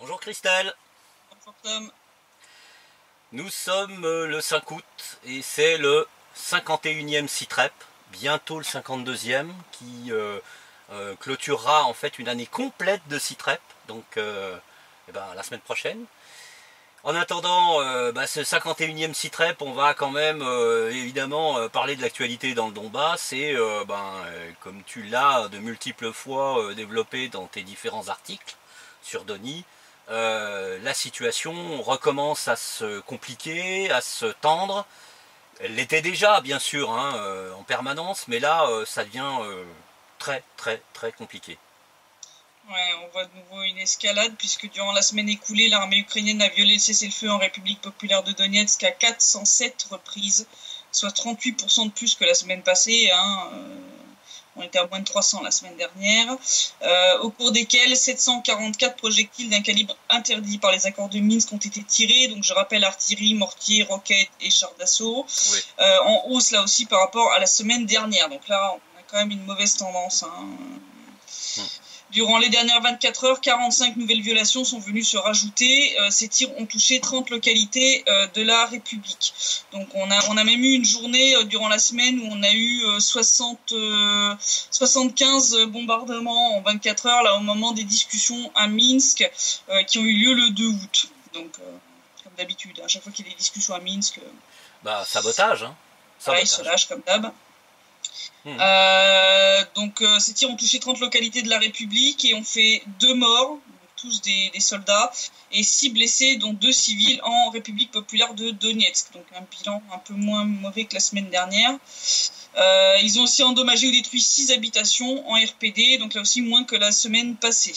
Bonjour Christelle. Bonjour Tom. Nous sommes le 5 août et c'est le 51e SITREP, bientôt le 52e, qui clôturera en fait une année complète de SITREP, donc la semaine prochaine. En attendant ce 51e SITREP, on va quand même évidemment parler de l'actualité dans le Donbass et comme tu l'as de multiples fois développé dans tes différents articles sur Doni, la situation recommence à se compliquer, à se tendre. Elle l'était déjà bien sûr en permanence, mais là ça devient très compliqué. Ouais, on voit de nouveau une escalade puisque durant la semaine écoulée, l'armée ukrainienne a violé le cessez-le-feu en République populaire de Donetsk à 407 reprises, soit 38% de plus que la semaine passée. On était à moins de 300 la semaine dernière, au cours desquels 744 projectiles d'un calibre interdit par les accords de Minsk ont été tirés. Donc je rappelle artillerie, mortier, roquettes et chars d'assaut, Oui. en hausse là aussi par rapport à la semaine dernière. Donc là, on a quand même une mauvaise tendance. Durant les dernières 24 heures, 45 nouvelles violations sont venues se rajouter. Ces tirs ont touché 30 localités de la République. Donc on a même eu une journée durant la semaine où on a eu 75 bombardements en 24 heures, là au moment des discussions à Minsk, qui ont eu lieu le 2 août. Donc comme d'habitude, à chaque fois qu'il y a des discussions à Minsk, Sabotage, ils se lâchent comme d'hab. Ces tirs ont touché 30 localités de la République et ont fait 2 morts, tous des soldats, et 6 blessés, dont 2 civils en République populaire de Donetsk. Donc un bilan un peu moins mauvais que la semaine dernière. Ils ont aussi endommagé ou détruit 6 habitations en RPD, donc là aussi moins que la semaine passée.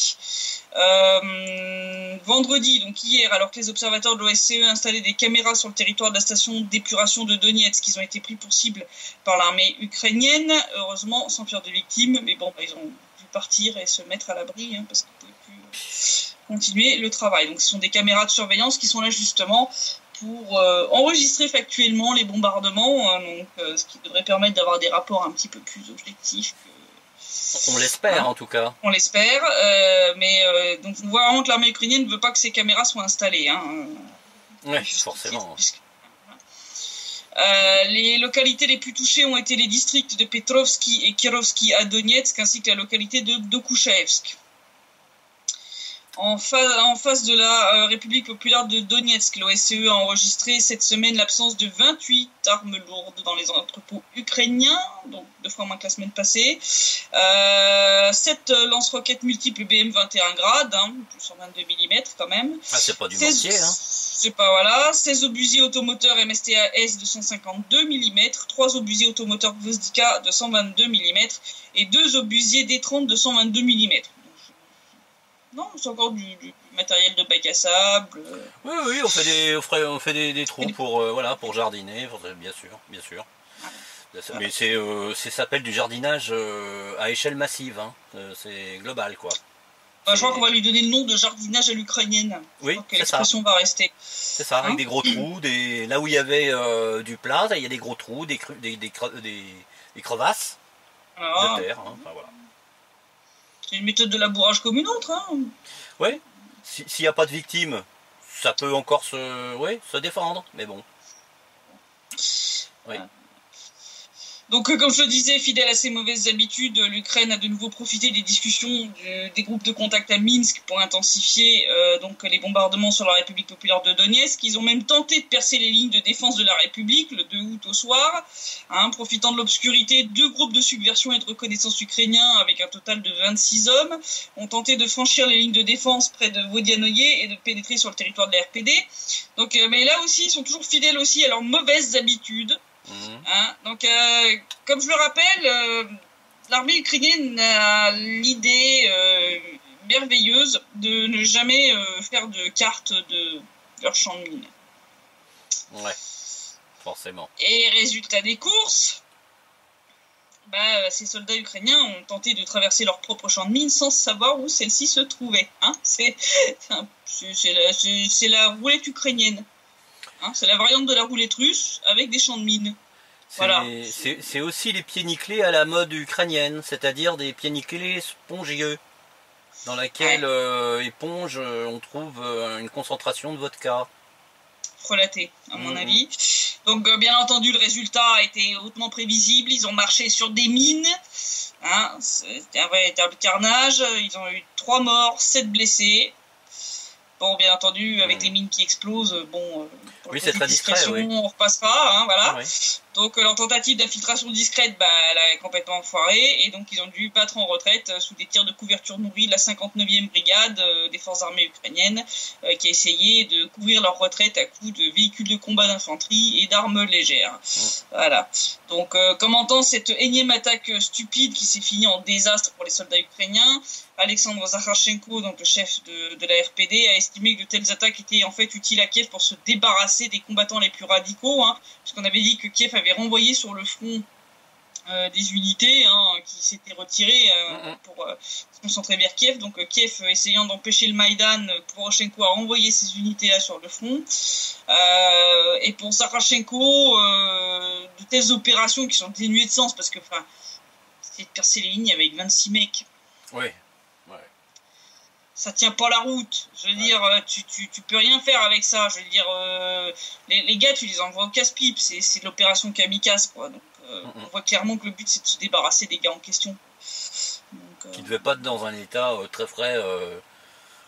Vendredi, donc hier, alors que les observateurs de l'OSCE installaient des caméras sur le territoire de la station d'épuration de Donetsk, ils ont été pris pour cible par l'armée ukrainienne, heureusement sans faire de victimes, mais bon, ils ont dû partir et se mettre à l'abri, parce qu'ils ne pouvaient plus continuer le travail. Donc ce sont des caméras de surveillance qui sont là justement pour enregistrer factuellement les bombardements, ce qui devrait permettre d'avoir des rapports un petit peu plus objectifs. On l'espère en tout cas. On l'espère, donc on voit vraiment que l'armée ukrainienne ne veut pas que ces caméras soient installées. Oui, forcément. Les localités les plus touchées ont été les districts de Petrovski et Kirovski à Donetsk, ainsi que la localité de Dokuchaevsk. En face de la République populaire de Donetsk, l'OSCE a enregistré cette semaine l'absence de 28 armes lourdes dans les entrepôts ukrainiens, donc 2 fois moins que la semaine passée. 7 lance-roquettes multiples BM-21 grades, 122 mm quand même. Ah, c'est pas du mortier, C'est pas, voilà. 16 obusiers automoteurs MSTA-S de 152 mm, 3 obusiers automoteurs Gvozdika de 122 mm et 2 obusiers D30 de 122 mm. Non, c'est encore du matériel de bac à sable. Oui, on fait des trous pour jardiner, bien sûr. Voilà. Mais ça s'appelle du jardinage à échelle massive, c'est global quoi. Je crois qu'on va lui donner le nom de jardinage à l'ukrainienne. Oui, c'est l'expression va rester. C'est ça, avec des gros trous, là où il y avait du plat, il y a des gros trous, des crevasses de terre, voilà. C'est une méthode de labourage comme une autre. Oui, s'il n'y a pas de victimes, ça peut encore se défendre, mais bon. Oui. Donc, comme je le disais, fidèle à ses mauvaises habitudes, l'Ukraine a de nouveau profité des discussions des groupes de contact à Minsk pour intensifier les bombardements sur la République populaire de Donetsk. Ils ont même tenté de percer les lignes de défense de la République le 2 août au soir. Profitant de l'obscurité, 2 groupes de subversion et de reconnaissance ukrainiens, avec un total de 26 hommes, ont tenté de franchir les lignes de défense près de Vodianoye et de pénétrer sur le territoire de la RPD. Donc, mais là aussi, ils sont toujours fidèles aussi à leurs mauvaises habitudes. Comme je le rappelle, l'armée ukrainienne a l'idée merveilleuse de ne jamais faire de carte de leur champ de mine. Ouais, forcément. Et résultat des courses, ces soldats ukrainiens ont tenté de traverser leur propre champ de mine sans savoir où celle-ci se trouvait. C'est la roulette ukrainienne. C'est la variante de la roulette russe avec des champs de mines. Voilà. C'est aussi les pieds nickelés à la mode ukrainienne, c'est-à-dire des pieds nickelés spongieux. dans laquelle éponge, on trouve une concentration de vodka. Frelaté, à mon avis. Donc, bien entendu, le résultat a été hautement prévisible. Ils ont marché sur des mines. Hein, c'était un véritable carnage. Ils ont eu 3 morts, 7 blessés. Bon, bien entendu, avec les mines qui explosent, bon, pour oui, le c'est côté très discrétion, discret, oui. on repassera, hein, voilà. Ah, oui. Donc, leur tentative d'infiltration discrète, elle a complètement foiré, et donc ils ont dû battre en retraite sous des tirs de couverture nourris de la 59e brigade des forces armées ukrainiennes, qui a essayé de couvrir leur retraite à coups de véhicules de combat d'infanterie et d'armes légères. Voilà. Donc, commentant cette énième attaque stupide qui s'est finie en désastre pour les soldats ukrainiens, Alexandre Zakharchenko, donc le chef de la RPD, a estimé que de telles attaques étaient en fait utiles à Kiev pour se débarrasser des combattants les plus radicaux, hein, puisqu'on avait dit que Kiev avait renvoyé sur le front des unités qui s'étaient retirées pour se concentrer vers Kiev. Donc Kiev essayant d'empêcher le Maïdan, Poroshenko a renvoyé ces unités-là sur le front. Et pour Zakharchenko, de telles opérations qui sont dénuées de sens, parce que c'est de percer les lignes avec 26 mecs. Oui. Ça tient pas la route. Je veux dire, tu peux rien faire avec ça. Je veux dire, les gars, tu les envoies au casse-pipe. C'est de l'opération kamikaze, quoi. Donc, on voit clairement que le but, c'est de se débarrasser des gars en question. Donc, qui ne devaient pas être dans un état très frais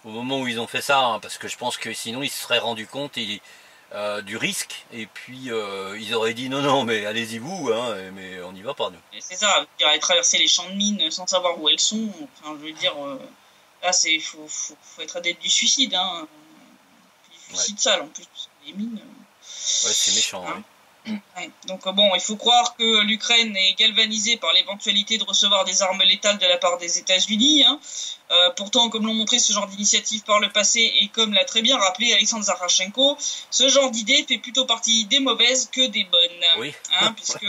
au moment où ils ont fait ça, hein, parce que je pense que sinon ils se seraient rendus compte du risque, et puis ils auraient dit non, mais allez-y vous, hein, mais on n'y va pas, nous. C'est ça, aller traverser les champs de mines sans savoir où elles sont. Enfin, je veux dire... Là, faut être adepte du suicide, hein. Du suicide sale en plus, les mines. Ouais, c'est méchant, hein. Ouais. Donc bon, il faut croire que l'Ukraine est galvanisée par l'éventualité de recevoir des armes létales de la part des États-Unis. Hein. Pourtant, comme l'ont montré ce genre d'initiative par le passé, et comme l'a très bien rappelé Alexandre Zakharchenko, ce genre d'idée fait plutôt partie des mauvaises que des bonnes. Oui. Hein, puisque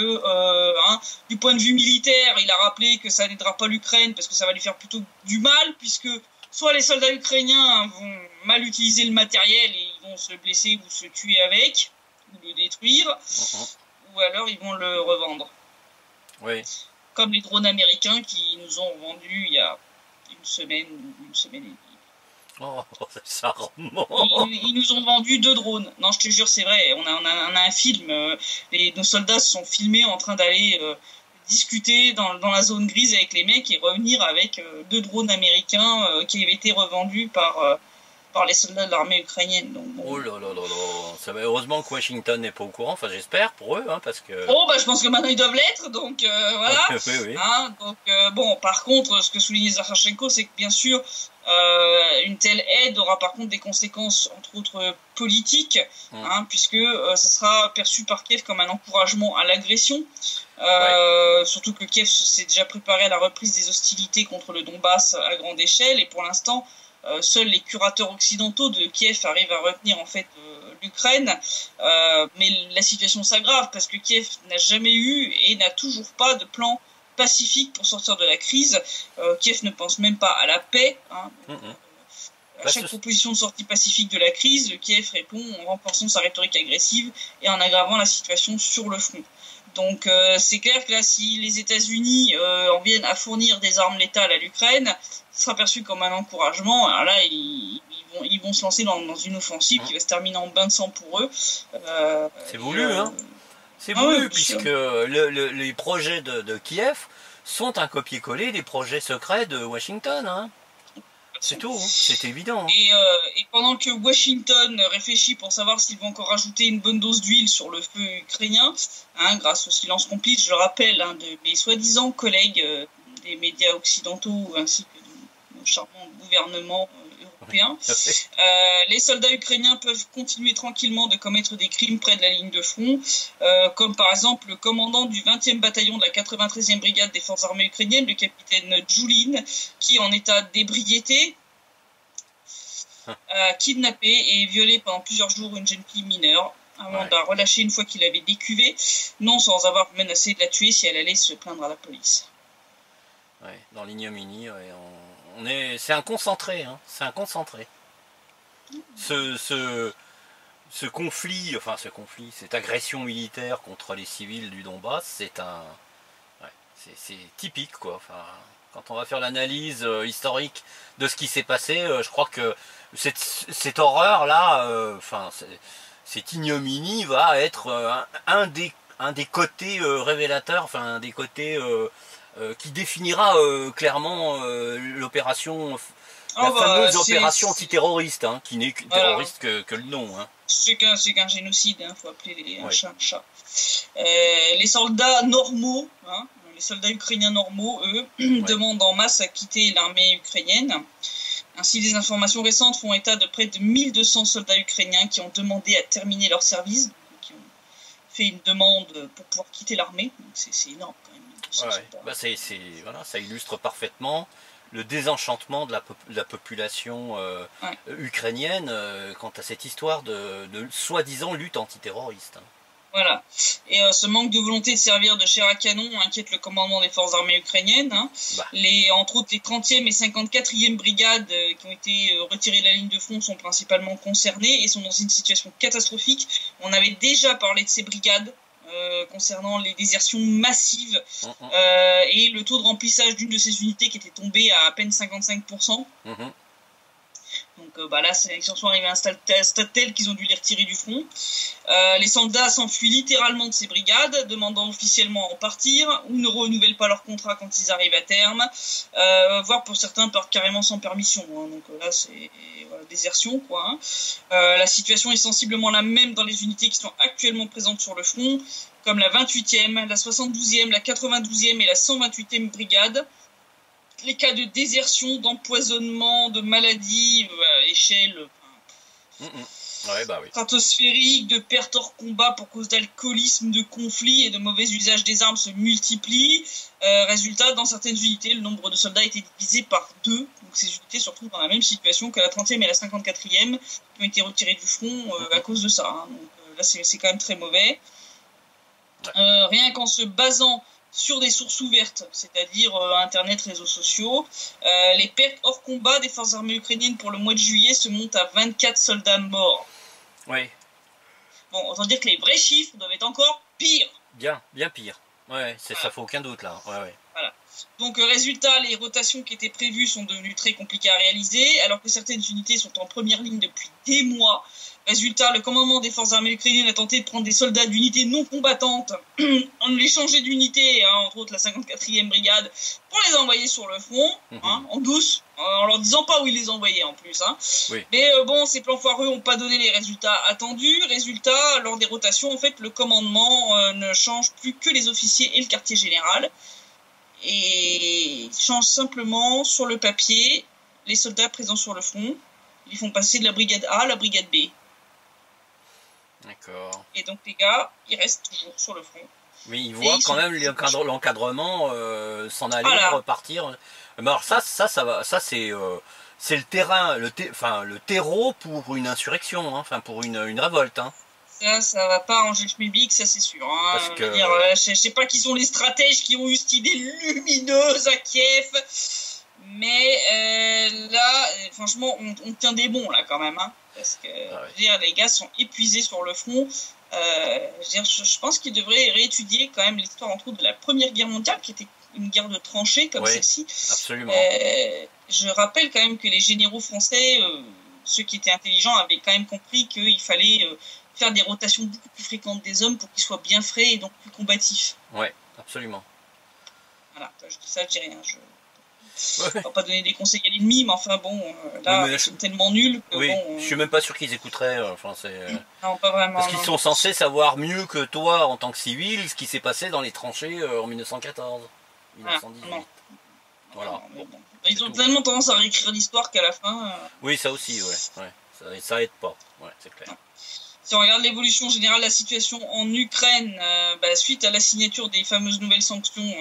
du point de vue militaire, il a rappelé que ça n'aidera pas l'Ukraine parce que ça va lui faire plutôt du mal, puisque soit les soldats ukrainiens vont mal utiliser le matériel et ils vont se blesser ou se tuer avec, ou le détruire, ou alors ils vont le revendre. Oui. Comme les drones américains qui nous ont vendus il y a une semaine et demie. Oh, ça remonte. Ils nous ont vendu 2 drones. Non, je te jure, c'est vrai. On a un film. Nos soldats se sont filmés en train d'aller discuter dans la zone grise avec les mecs et revenir avec 2 drones américains qui avaient été revendus par les soldats de l'armée ukrainienne. Donc, bon. Oh là là là là. Ça va, heureusement que Washington n'est pas au courant, enfin j'espère pour eux, hein, parce que... Oh, je pense que maintenant ils doivent l'être, donc voilà. Oui. Hein, donc bon, par contre, ce que soulignait Zakharchenko, c'est que bien sûr, une telle aide aura par contre des conséquences, entre autres politiques, hein, puisque ça sera perçu par Kiev comme un encouragement à l'agression. Surtout que Kiev s'est déjà préparé à la reprise des hostilités contre le Donbass à grande échelle, et pour l'instant, seuls les curateurs occidentaux de Kiev arrivent à retenir en fait l'Ukraine, mais la situation s'aggrave parce que Kiev n'a jamais eu et n'a toujours pas de plan pacifique pour sortir de la crise. Kiev ne pense même pas à la paix. Hein. À chaque proposition de sortie pacifique de la crise, Kiev répond en renforçant sa rhétorique agressive et en aggravant la situation sur le front. Donc c'est clair que là, si les États-Unis en viennent à fournir des armes létales à l'Ukraine, ce sera perçu comme un encouragement. Alors là, ils vont se lancer dans une offensive qui va se terminer en bain de sang pour eux. C'est voulu, hein. C'est voulu, puisque les projets de Kiev sont un copier-coller des projets secrets de Washington, hein. C'est tout, hein. C'est évident. Hein. Et pendant que Washington réfléchit pour savoir s'il va encore ajouter une bonne dose d'huile sur le feu ukrainien, hein, grâce au silence complice, je le rappelle, hein, de mes soi-disant collègues des médias occidentaux ainsi que de nos charmants gouvernements européens, les soldats ukrainiens peuvent continuer tranquillement de commettre des crimes près de la ligne de front, comme par exemple le commandant du 20e bataillon de la 93e brigade des forces armées ukrainiennes, le capitaine Djoulin, qui en état d'ébriété a kidnappé et violé pendant plusieurs jours une jeune fille mineure, avant de la relâcher une fois qu'il avait décuvé, non sans avoir menacé de la tuer si elle allait se plaindre à la police. Ouais, dans l'ignominie, c'est un concentré, hein, c'est un concentré. Ce conflit, cette agression militaire contre les civils du Donbass, c'est typique, quoi. Enfin, quand on va faire l'analyse historique de ce qui s'est passé, je crois que cette horreur-là, enfin, cette ignominie va être un des côtés révélateurs, enfin, un des côtés qui définira clairement l'opération, la fameuse opération antiterroriste, hein, qui n'est terroriste que le nom. Hein. C'est qu'un génocide, il faut appeler un chat un chat. Les soldats normaux, hein, les soldats ukrainiens normaux, eux, demandent en masse à quitter l'armée ukrainienne. Ainsi, des informations récentes font état de près de 1200 soldats ukrainiens qui ont demandé à terminer leur service, qui ont fait une demande pour pouvoir quitter l'armée. C'est énorme quand même. Bah, voilà, ça illustre parfaitement le désenchantement de la population ukrainienne quant à cette histoire de soi-disant lutte antiterroriste. Hein. Voilà. Et ce manque de volonté de servir de chair à canon inquiète le commandement des forces armées ukrainiennes. Hein. Entre autres, les 30e et 54e brigades qui ont été retirées de la ligne de front sont principalement concernées et sont dans une situation catastrophique. On avait déjà parlé de ces brigades concernant les désertions massives et le taux de remplissage d'une de ces unités qui était tombé à peine 55%. Donc là, ils sont arrivés à un stade tel qu'ils ont dû les retirer du front. Les soldats s'enfuient littéralement de ces brigades, demandant officiellement à en partir, ou ne renouvellent pas leur contrat quand ils arrivent à terme, voire pour certains partent carrément sans permission. Hein. Donc là, c'est désertion, quoi. Hein. La situation est sensiblement la même dans les unités qui sont actuellement présentes sur le front, comme la 28e, la 72e, la 92e et la 128e brigade. Les cas de désertion, d'empoisonnement, de maladies à échelle stratosphérique, de pertes hors combat pour cause d'alcoolisme, de conflits et de mauvais usage des armes se multiplient. Résultat, dans certaines unités, le nombre de soldats a été divisé par 2. Donc ces unités se retrouvent dans la même situation que la 30e et la 54e qui ont été retirées du front à cause de ça. Hein. Donc là, c'est quand même très mauvais. Rien qu'en se basant sur des sources ouvertes, c'est-à-dire Internet, réseaux sociaux. Les pertes hors combat des forces armées ukrainiennes pour le mois de juillet se montent à 24 soldats morts. Oui. Bon, autant dire que les vrais chiffres doivent être encore pires. Bien pire. Ouais, ça fait aucun doute là. Ouais. Voilà. Donc résultat, les rotations qui étaient prévues sont devenues très compliquées à réaliser, alors que certaines unités sont en première ligne depuis des mois. Résultat, le commandement des forces armées ukrainiennes a tenté de prendre des soldats d'unités non combattantes, en les changer d'unité, hein, entre autres la 54e brigade, pour les envoyer sur le front, hein, en douce, en leur disant pas où ils les envoyaient en plus. Hein. Oui. Mais ces plans foireux n'ont pas donné les résultats attendus. Résultat, lors des rotations, en fait, le commandement ne change plus que les officiers et le quartier général. Et change simplement sur le papier les soldats présents sur le front. Ils font passer de la brigade A à la brigade B. D'accord. Et donc les gars, ils restent toujours sur le front. Mais ils voient quand même l'encadrement s'en aller, repartir. Mais alors ça c'est le terrain, le terreau pour une insurrection, hein, enfin pour une révolte. Hein. Ça va pas arranger le schmilblick, ça c'est sûr. Hein. Parce que... je sais pas qui sont les stratèges qui ont eu cette idée lumineuse à Kiev. Mais là, franchement, on tient des bons là quand même. Hein. Parce que les gars sont épuisés sur le front. Je pense qu'ils devraient réétudier quand même l'histoire entre autres de la Première Guerre mondiale, qui était une guerre de tranchées comme celle-ci. Absolument. Je rappelle quand même que les généraux français, ceux qui étaient intelligents, avaient quand même compris qu'il fallait faire des rotations beaucoup plus fréquentes des hommes pour qu'ils soient bien frais et donc plus combatifs. Ouais, absolument. Voilà, je dis ça, je dis rien. On va pas donner des conseils à l'ennemi, mais enfin bon, là, ils sont tellement nuls que je suis même pas sûr qu'ils écouteraient. Non, pas vraiment. Parce qu'ils sont censés savoir mieux que toi, en tant que civil, ce qui s'est passé dans les tranchées en 1914, 1918. Voilà. Bon, ils ont tellement tendance à réécrire l'histoire qu'à la fin... Oui, ça aussi, ça aide pas, c'est clair. Si on regarde l'évolution générale de la situation en Ukraine, suite à la signature des fameuses nouvelles sanctions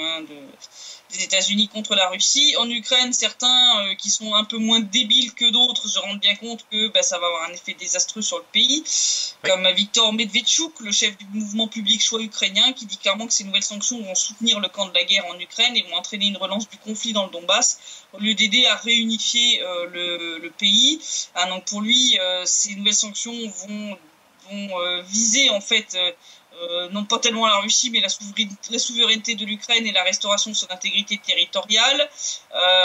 des États-Unis contre la Russie, en Ukraine, certains qui sont un peu moins débiles que d'autres se rendent bien compte que ça va avoir un effet désastreux sur le pays, comme Viktor Medvedchuk, le chef du mouvement public choix ukrainien, qui dit clairement que ces nouvelles sanctions vont soutenir le camp de la guerre en Ukraine et vont entraîner une relance du conflit dans le Donbass, au lieu d'aider à réunifier le pays. Donc pour lui, ces nouvelles sanctions vont viser en fait non pas tellement la Russie, mais la souveraineté de l'Ukraine et la restauration de son intégrité territoriale,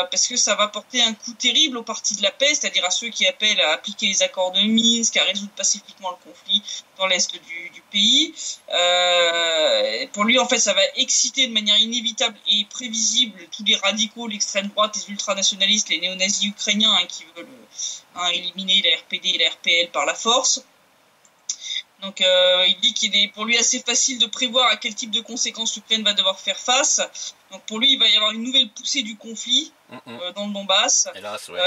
parce que ça va porter un coup terrible aux partis de la paix, c'est-à-dire à ceux qui appellent à appliquer les accords de Minsk, à résoudre pacifiquement le conflit dans l'est du pays. Pour lui, en fait, ça va exciter de manière inévitable et prévisible tous les radicaux, l'extrême droite, les ultranationalistes, les néo-nazis ukrainiens qui veulent éliminer la RPD et la RPL par la force. Donc il dit qu'il est pour lui assez facile de prévoir à quel type de conséquences l'Ukraine va devoir faire face. Donc pour lui, il va y avoir une nouvelle poussée du conflit dans le Donbass. Hélas, ouais.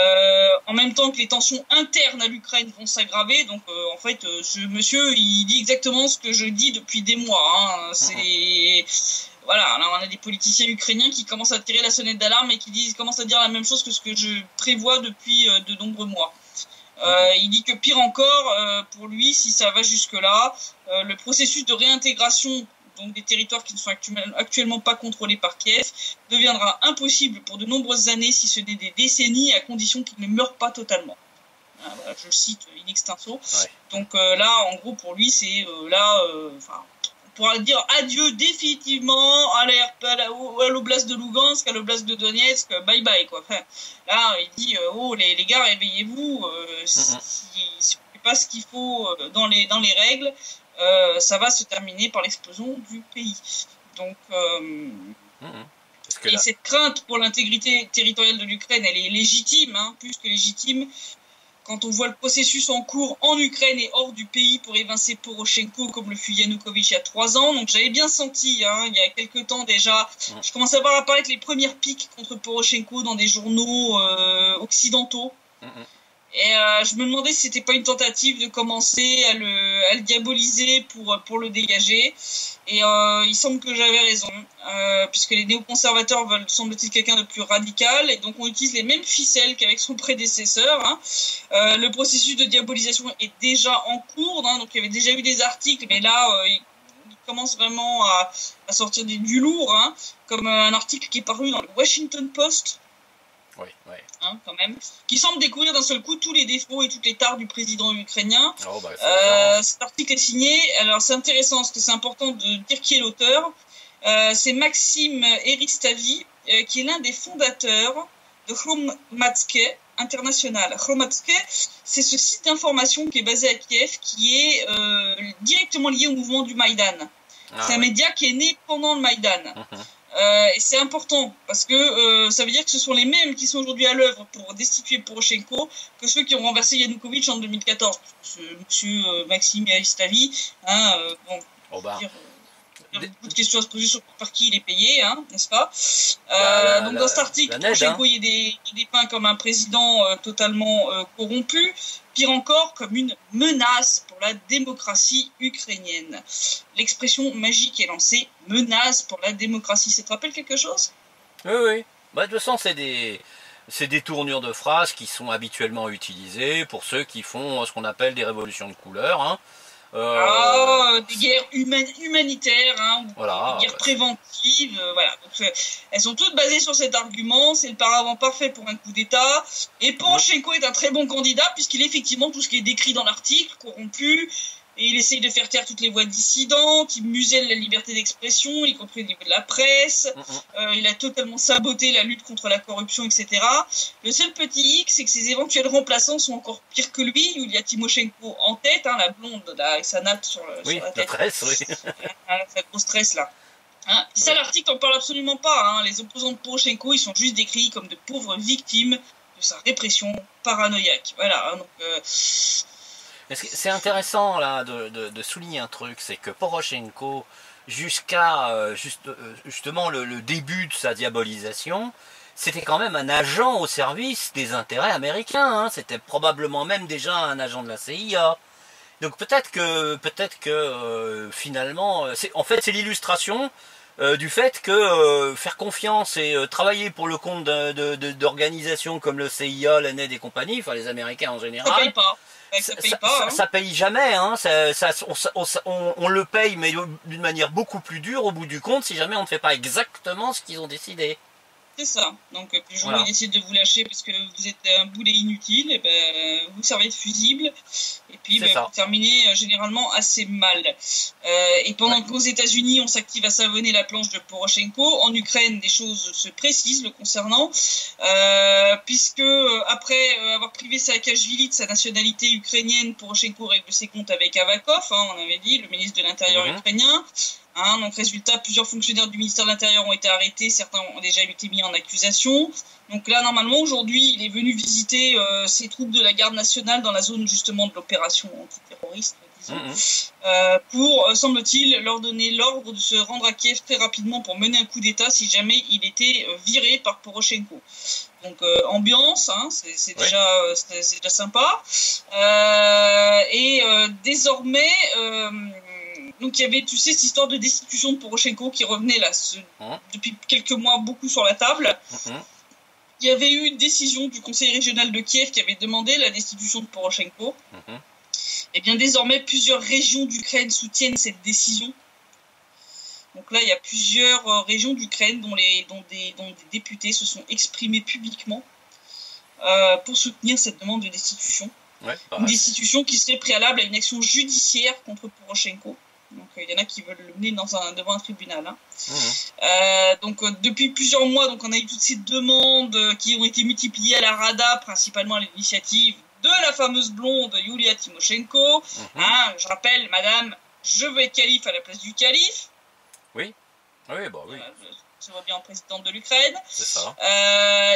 En même temps que les tensions internes à l'Ukraine vont s'aggraver. Donc en fait, ce monsieur, il dit exactement ce que je dis depuis des mois. Hein. Voilà, là on a des politiciens ukrainiens qui commencent à tirer la sonnette d'alarme et qui commencent à dire la même chose que ce que je prévois depuis de nombreux mois. Il dit que pire encore, pour lui, si ça va jusque-là, le processus de réintégration donc des territoires qui ne sont actuellement pas contrôlés par Kiev deviendra impossible pour de nombreuses années, si ce n'est des décennies, à condition qu'il ne meure pas totalement. Voilà, je le cite in extenso. Ouais. Donc là, en gros, pour lui, c'est on pourra dire adieu définitivement à l'oblast de Lugansk, à l'oblast de Donetsk, bye bye quoi. Enfin, là, il dit les gars, réveillez-vous. Si on ne fait pas ce qu'il faut dans les règles, ça va se terminer par l'explosion du pays. Donc, et cette crainte pour l'intégrité territoriale de l'Ukraine, elle est légitime, plus que légitime. Quand on voit le processus en cours en Ukraine et hors du pays pour évincer Poroshenko comme le fut Yanukovych il y a 3 ans. Donc j'avais bien senti, il y a quelques temps déjà, je commençais à voir apparaître les premières piques contre Poroshenko dans des journaux occidentaux. Et je me demandais si c'était pas une tentative de commencer à le diaboliser pour le dégager. Et il semble que j'avais raison, puisque les néoconservateurs veulent, semble-t-il, quelqu'un de plus radical, et donc on utilise les mêmes ficelles qu'avec son prédécesseur. Le processus de diabolisation est déjà en cours, donc il y avait déjà eu des articles, mais là il commence vraiment à sortir du lourd, comme un article qui est paru dans le Washington Post. Oui. Quand même, qui semble découvrir d'un seul coup tous les défauts et toutes les tares du président ukrainien. Cet article est signé. Alors c'est intéressant parce que c'est important de dire qui est l'auteur. C'est Maxime Eristavi, qui est l'un des fondateurs de Hromadske International. Hromadske, c'est ce site d'information qui est basé à Kiev, qui est directement lié au mouvement du Maïdan. C'est un média qui est né pendant le Maïdan. Et c'est important parce que ça veut dire que ce sont les mêmes qui sont aujourd'hui à l'œuvre pour destituer Poroshenko que ceux qui ont renversé Yanukovych en 2014. Monsieur Maxime Eristavi, il y a beaucoup de questions à se poser sur par qui il est payé, n'est-ce pas? Donc dans cet article, Poroshenko il est dépeint comme un président totalement corrompu, pire encore comme une menace pour la démocratie ukrainienne. L'expression magique est lancée, menace pour la démocratie. Ça te rappelle quelque chose? Oui. De toute façon, c'est des tournures de phrases qui sont habituellement utilisées pour ceux qui font ce qu'on appelle des révolutions de couleur. Des guerres humanitaires, des guerres préventives, voilà. Donc, elles sont toutes basées sur cet argument, c'est le paravent parfait pour un coup d'État, et Poroshenko est un très bon candidat, puisqu'il est effectivement tout ce qui est décrit dans l'article, corrompu, et il essaye de faire taire toutes les voix dissidentes, il muselle la liberté d'expression, y compris au niveau de la presse, il a totalement saboté la lutte contre la corruption, etc. Le seul petit hic, c'est que ses éventuels remplaçants sont encore pires que lui. Il y a Timoshenko en tête, la blonde, là, avec sa natte sur la tête. Tresse, oui. Sa grosse tresse, là. Ça, l'article n'en parle absolument pas. Les opposants de Poroshenko, ils sont juste décrits comme de pauvres victimes de sa répression paranoïaque. Voilà, donc... C'est intéressant là de souligner un truc, c'est que Poroshenko, jusqu'à justement le début de sa diabolisation, c'était quand même un agent au service des intérêts américains. C'était probablement même déjà un agent de la CIA. Donc peut-être que finalement, c'est l'illustration du fait que faire confiance et travailler pour le compte d'organisations comme le CIA, la NED et compagnie, enfin les Américains en général. Ça paye pas. Ça paye jamais, on le paye mais d'une manière beaucoup plus dure au bout du compte si jamais on ne fait pas exactement ce qu'ils ont décidé. C'est ça, donc plus jour il décide de vous lâcher parce que vous êtes un boulet inutile, et vous servez de fusible, et puis vous terminez généralement assez mal. Et pendant qu'aux États-Unis, on s'active à savonner la planche de Poroshenko, en Ukraine, des choses se précisent le concernant, puisque après avoir privé Saakashvili de sa nationalité ukrainienne, Poroshenko règle ses comptes avec Avakov, on avait dit, le ministre de l'Intérieur ukrainien. Donc résultat, plusieurs fonctionnaires du ministère de l'Intérieur ont été arrêtés, certains ont déjà été mis en accusation. Donc là, normalement, aujourd'hui, il est venu visiter ses troupes de la garde nationale dans la zone justement de l'opération antiterroriste, disons, pour, semble-t-il, leur donner l'ordre de se rendre à Kiev très rapidement pour mener un coup d'État si jamais il était viré par Poroshenko. Donc ambiance, c'est déjà sympa. Désormais... donc il y avait, tu sais, cette histoire de destitution de Poroshenko qui revenait là depuis quelques mois beaucoup sur la table. Il y avait eu une décision du conseil régional de Kiev qui avait demandé la destitution de Poroshenko. Et bien désormais plusieurs régions d'Ukraine soutiennent cette décision. Donc là il y a plusieurs régions d'Ukraine dont des députés se sont exprimés publiquement pour soutenir cette demande de destitution. Une destitution qui serait préalable à une action judiciaire contre Poroshenko. Donc il y en a qui veulent le mener devant un tribunal. Donc depuis plusieurs mois, donc on a eu toutes ces demandes qui ont été multipliées à la Rada, principalement à l'initiative de la fameuse blonde Yulia Tymoshenko. Je rappelle, madame, je veux être calife à la place du calife. Oui. Je vois bien en présidente de l'Ukraine. C'est ça.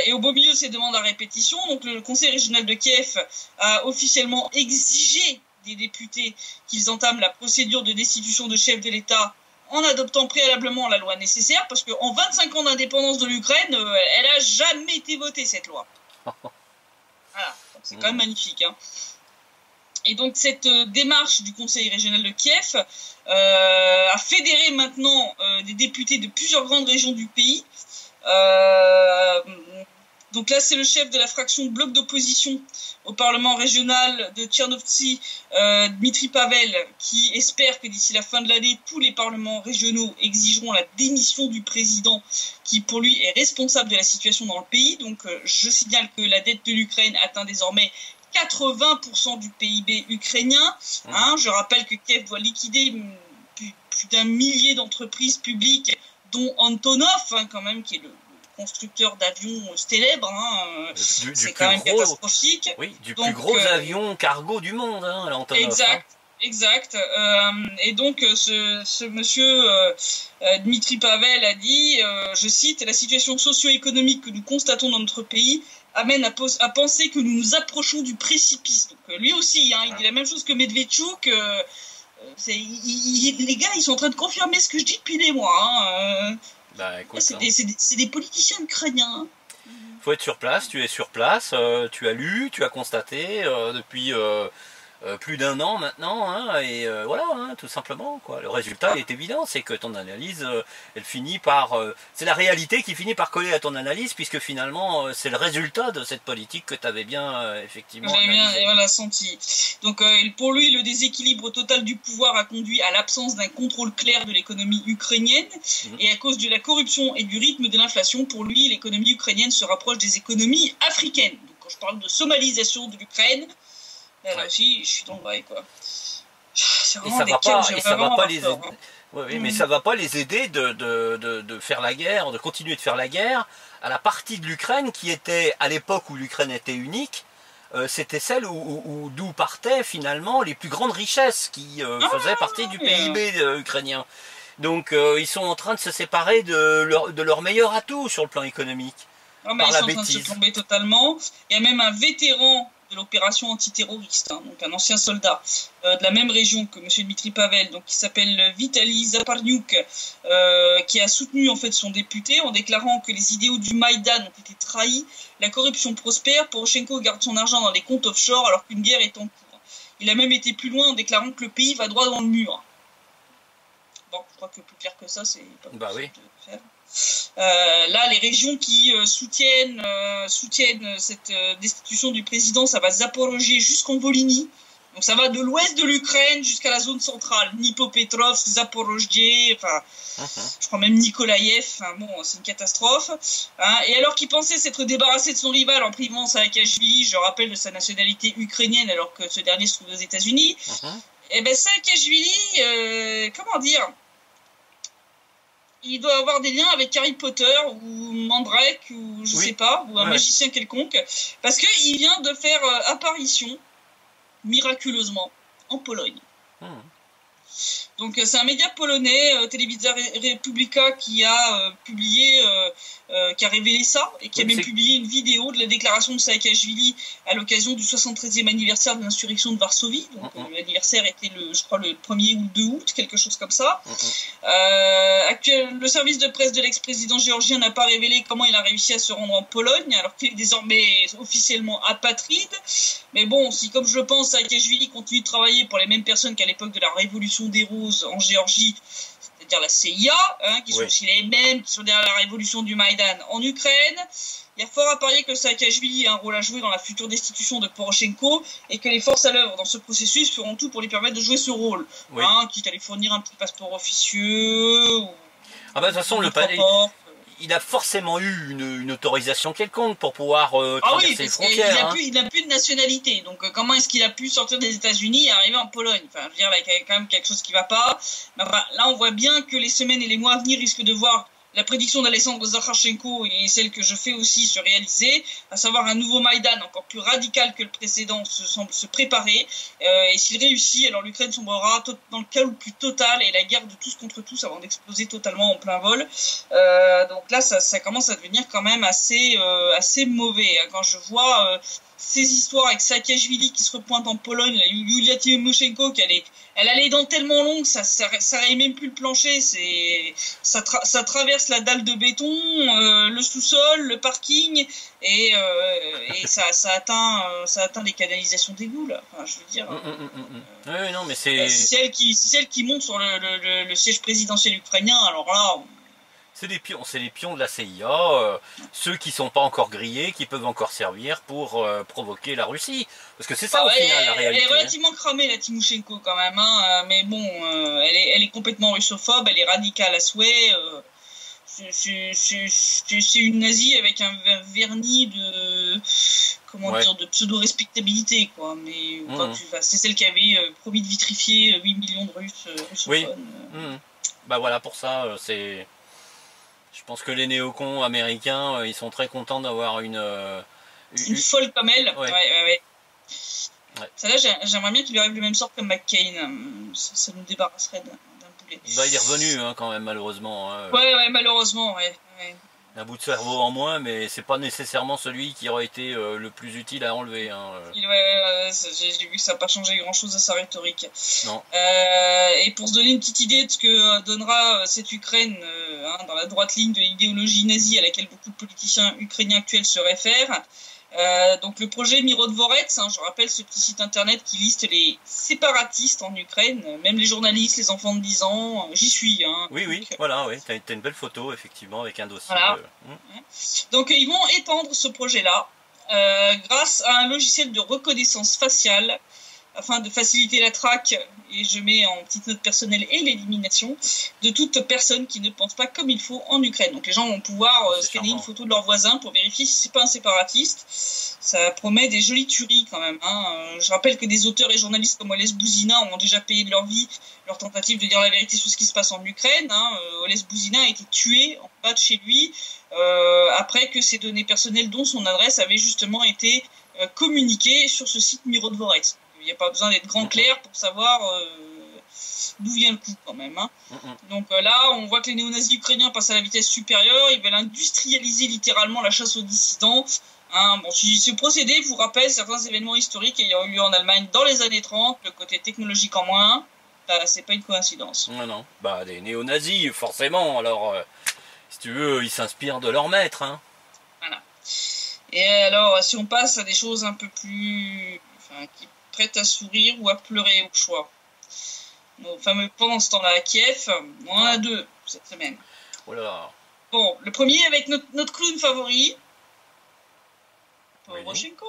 Et au beau milieu de ces demandes à répétition, donc le conseil régional de Kiev a officiellement exigé des députés qu'ils entament la procédure de destitution de chef de l'État en adoptant préalablement la loi nécessaire, parce qu'en 25 ans d'indépendance de l'Ukraine, elle n'a jamais été votée, cette loi. Voilà, c'est quand même magnifique. Et donc cette démarche du conseil régional de Kiev a fédéré maintenant des députés de plusieurs grandes régions du pays. Donc là, c'est le chef de la fraction bloc d'opposition au Parlement régional de Tchernovtsi, Dmitri Pavel, qui espère que d'ici la fin de l'année, tous les parlements régionaux exigeront la démission du président qui, pour lui, est responsable de la situation dans le pays. Donc je signale que la dette de l'Ukraine atteint désormais 80% du PIB ukrainien. Je rappelle que Kiev doit liquider plus d'un millier d'entreprises publiques, dont Antonov, quand même, qui est le constructeur d'avions célèbre. C'est quand même catastrophique. Oui, du plus gros avion cargo du monde, l'Antonov. Exact. Et donc, ce monsieur Dmitri Pavel a dit, je cite, « La situation socio-économique que nous constatons dans notre pays amène à penser que nous nous approchons du précipice. » Donc, lui aussi, il dit la même chose que Medvedchuk. Les gars, ils sont en train de confirmer ce que je dis depuis des mois. Écoute, c'est des politiciens ukrainiens. Faut être sur place, tu es sur place, tu as lu, tu as constaté depuis plus d'un an maintenant, et voilà, tout simplement, quoi. Le résultat est évident, c'est que ton analyse, elle finit par... c'est la réalité qui finit par coller à ton analyse, puisque finalement, c'est le résultat de cette politique que tu avais bien, effectivement, analysé. Voilà, senti. Donc, pour lui, le déséquilibre total du pouvoir a conduit à l'absence d'un contrôle clair de l'économie ukrainienne, et à cause de la corruption et du rythme de l'inflation, pour lui, l'économie ukrainienne se rapproche des économies africaines. Donc, quand je parle de somalisation de l'Ukraine, là aussi, je suis dans le vrai, quoi. C'est vraiment des cas, ça va pas les aider. Mais ça va pas les aider de faire la guerre, de continuer de faire la guerre à la partie de l'Ukraine qui était, à l'époque où l'Ukraine était unique, c'était celle d'où partaient finalement les plus grandes richesses qui faisaient partie du PIB ukrainien. Donc ils sont en train de se séparer de leur meilleur atout sur le plan économique. Ils sont en train de se plomber totalement. Il y a même un vétéran de l'opération antiterroriste, donc un ancien soldat de la même région que M. Dmitri Pavel, donc qui s'appelle Vitaly Zaparniuk, qui a soutenu en fait son député en déclarant que les idéaux du Maïdan ont été trahis, la corruption prospère, Poroshenko garde son argent dans des comptes offshore alors qu'une guerre est en cours. Il a même été plus loin en déclarant que le pays va droit dans le mur. Bon, je crois que plus clair que ça, c'est pas possible de faire. Là, les régions qui soutiennent cette destitution du président, ça va Zaporozhye jusqu'en Volhynie. Donc ça va de l'ouest de l'Ukraine jusqu'à la zone centrale, Dnipropetrovsk, Zaporozhye, je crois même Nikolaïev. C'est une catastrophe. Et alors qu'il pensait s'être débarrassé de son rival en privant Saakashvili, je rappelle, de sa nationalité ukrainienne alors que ce dernier se trouve aux États-Unis, Eh ben Saakashvili, comment dire, il doit avoir des liens avec Harry Potter ou Mandrake ou je sais pas, ou un magicien quelconque, parce qu'il vient de faire apparition miraculeusement en Pologne. Donc c'est un média polonais, Telewizja Republika, qui a publié, qui a révélé ça, et qui a même publié une vidéo de la déclaration de Saakashvili à l'occasion du 73e anniversaire de l'insurrection de Varsovie. Donc l'anniversaire était je crois le 1er ou le 2 août, quelque chose comme ça. Le service de presse de l'ex-président géorgien n'a pas révélé comment il a réussi à se rendre en Pologne, alors qu'il est désormais officiellement apatride. Mais bon, si comme je le pense, Saakashvili continue de travailler pour les mêmes personnes qu'à l'époque de la révolution des Roses en Géorgie, c'est-à-dire la CIA, qui sont aussi les mêmes qui sont derrière la révolution du Maïdan en Ukraine, il y a fort à parier que Saakashvili a un rôle à jouer dans la future destitution de Poroshenko et que les forces à l'œuvre dans ce processus feront tout pour lui permettre de jouer ce rôle, quitte à lui fournir un petit passeport officieux. De toute façon, il a forcément eu une autorisation quelconque pour pouvoir traverser les frontières. Il n'a plus de nationalité. Donc comment est-ce qu'il a pu sortir des États-Unis et arriver en Pologne? Enfin, je veux dire, il y a quand même quelque chose qui ne va pas. Mais enfin, là, on voit bien que les semaines et les mois à venir risquent de voir la prédiction d'Alexandre Zakharchenko et celle que je fais aussi se réaliser, à savoir un nouveau Maïdan encore plus radical que le précédent semble se préparer. Et s'il réussit, alors l'Ukraine sombrera dans le chaos le plus total et la guerre de tous contre tous avant d'exploser totalement en plein vol. Donc là, ça commence à devenir quand même assez mauvais. Quand je vois ces histoires avec Saakashvili qui se repointe en Pologne, la Yulia Tymoshenko, elle a les dents tellement longues, ça raye même plus le plancher, ça traverse la dalle de béton, le sous-sol, le parking, et ça atteint les canalisations d'égout, là. Enfin, je veux dire. Oui, non, mais c'est celle qui monte sur le siège présidentiel ukrainien, alors là. C'est les pions de la CIA, ceux qui sont pas encore grillés, qui peuvent encore servir pour provoquer la Russie. Parce que c'est ça au final la réalité. Elle est relativement cramée, la Tymoshenko, quand même, mais bon, elle est complètement russophobe, elle est radicale à souhait. C'est une nazie avec un vernis de dire, de pseudo-respectabilité, quoi. Mais c'est celle qui avait promis de vitrifier 8 millions de Russes russophones. Voilà, pour ça, c'est... Je pense que les néocons américains, ils sont très contents d'avoir une folle comme elle. Ouais. Ça là, j'aimerais bien qu'il lui arrive le même sort que McCain. Ça nous débarrasserait d'un boulet. Il est revenu quand même, malheureusement. Malheureusement, ouais. Un bout de cerveau en moins, mais c'est pas nécessairement celui qui aurait été le plus utile à enlever. J'ai vu que ça n'a pas changé grand-chose à sa rhétorique. Non. Et pour se donner une petite idée de ce que donnera cette Ukraine dans la droite ligne de l'idéologie nazie à laquelle beaucoup de politiciens ukrainiens actuels se réfèrent, donc le projet Mirodvorets, je rappelle ce petit site internet qui liste les séparatistes en Ukraine, même les journalistes, les enfants de 10 ans, j'y suis. Oui, t'as une belle photo effectivement avec un dossier. Voilà. Donc ils vont étendre ce projet-là grâce à un logiciel de reconnaissance faciale afin de faciliter la traque, et je mets en petite note personnelle, et l'élimination de toute personne qui ne pense pas comme il faut en Ukraine. Donc les gens vont pouvoir scanner une photo de leur voisin pour vérifier si c'est pas un séparatiste. Ça promet des jolies tueries quand même. Je rappelle que des auteurs et journalistes comme Oles Bouzina ont déjà payé de leur vie leur tentative de dire la vérité sur ce qui se passe en Ukraine. Oles Bouzina a été tué en bas de chez lui après que ses données personnelles, dont son adresse, avaient justement été communiquées sur ce site Mirodvorets. Il n'y a pas besoin d'être grand clair pour savoir d'où vient le coup quand même. Donc là, on voit que les néo-nazis ukrainiens passent à la vitesse supérieure. Ils veulent industrialiser littéralement la chasse aux dissidents. Ce procédé vous rappelle certains événements historiques ayant eu lieu en Allemagne dans les années 30, le côté technologique en moins. C'est pas une coïncidence. Non. Des néo-nazis, forcément. Alors, si tu veux, ils s'inspirent de leur maître. Voilà. Et alors, si on passe à des choses un peu plus... qui prête à sourire ou à pleurer au choix. Nos fameux pendant ce temps-là à Kiev, on en a deux cette semaine. Voilà. Bon, le premier avec notre clown favori, Poroshenko.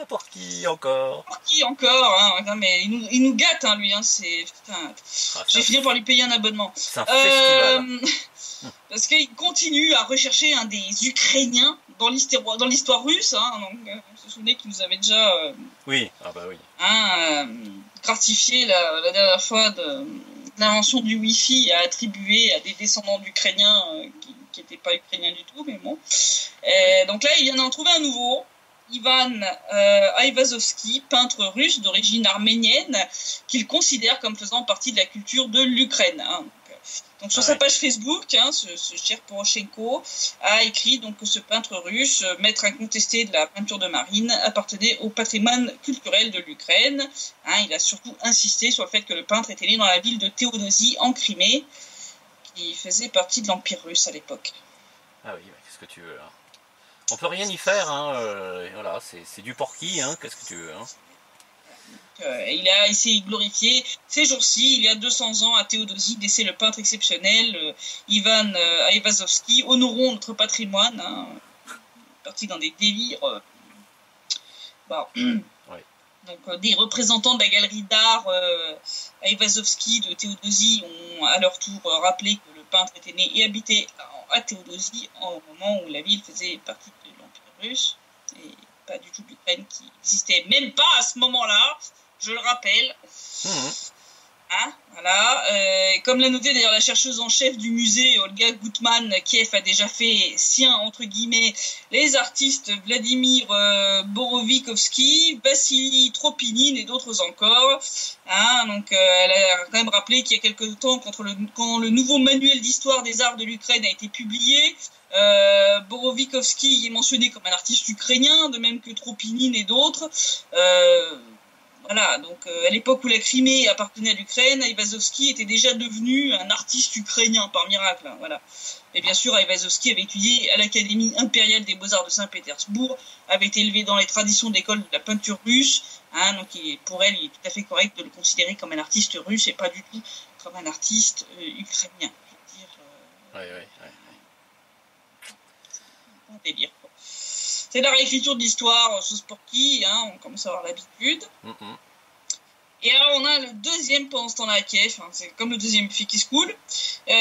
Porky encore. Porky encore, mais il nous gâte, lui. Je vais finir par lui payer un abonnement. C'est un festival. Parce qu'il continue à rechercher un des Ukrainiens dans l'histoire russe. Hein, donc, vous vous souvenez qu'il nous avait déjà oui, ah bah oui. gratifié la dernière fois de l'invention du Wi-Fi à attribuer à des descendants d'Ukrainiens qui n'étaient pas ukrainiens du tout, mais bon. Donc là, il vient d'en trouver un nouveau. Ivan Aivazovsky, peintre russe d'origine arménienne, qu'il considère comme faisant partie de la culture de l'Ukraine. Hein. Donc sur sa page Facebook, ce cher Poroshenko a écrit donc que ce peintre russe, maître incontesté de la peinture de marine, appartenait au patrimoine culturel de l'Ukraine. Il a surtout insisté sur le fait que le peintre était né dans la ville de Théodosie en Crimée, qui faisait partie de l'Empire russe à l'époque. Ah oui, qu'est-ce que tu veux là? On peut rien y faire, voilà, c'est du porky, qu'est-ce que tu veux, il s'est glorifié ces jours-ci, il y a 200 ans, à Théodosie, naissait le peintre exceptionnel Ivan Aivazovsky. Honorons notre patrimoine, parti dans des délires. Donc, des représentants de la galerie d'art Aivazovsky de Théodosie ont à leur tour rappelé que le peintre était né et habitait à Théodosie au moment où la ville faisait partie de l'Empire russe et pas du tout l'Ukraine qui n'existait même pas à ce moment-là, je le rappelle. Voilà. Comme l'a noté d'ailleurs la chercheuse en chef du musée Olga Gutman, Kiev a déjà fait sien entre guillemets les artistes Vladimir Borovikovsky, Vassili Tropinin et d'autres encore. Donc elle a quand même rappelé qu'il y a quelques temps, quand le nouveau manuel d'histoire des arts de l'Ukraine a été publié, Borovikovsky est mentionné comme un artiste ukrainien, de même que Tropinin et d'autres. Voilà, donc à l'époque où la Crimée appartenait à l'Ukraine, Aivazovsky était déjà devenu un artiste ukrainien par miracle. Voilà. Et bien sûr, Aivazovsky avait étudié à l'Académie impériale des beaux-arts de Saint-Pétersbourg, avait été élevé dans les traditions d'école de la peinture russe. Donc pour elle, il est tout à fait correct de le considérer comme un artiste russe et pas du tout comme un artiste ukrainien. Je veux dire, c'est un délire. C'est la réécriture de l'histoire, chose pour qui, on commence à avoir l'habitude. Et alors on a le deuxième pendant ce temps-là à Kiev, c'est comme le deuxième Fiki School,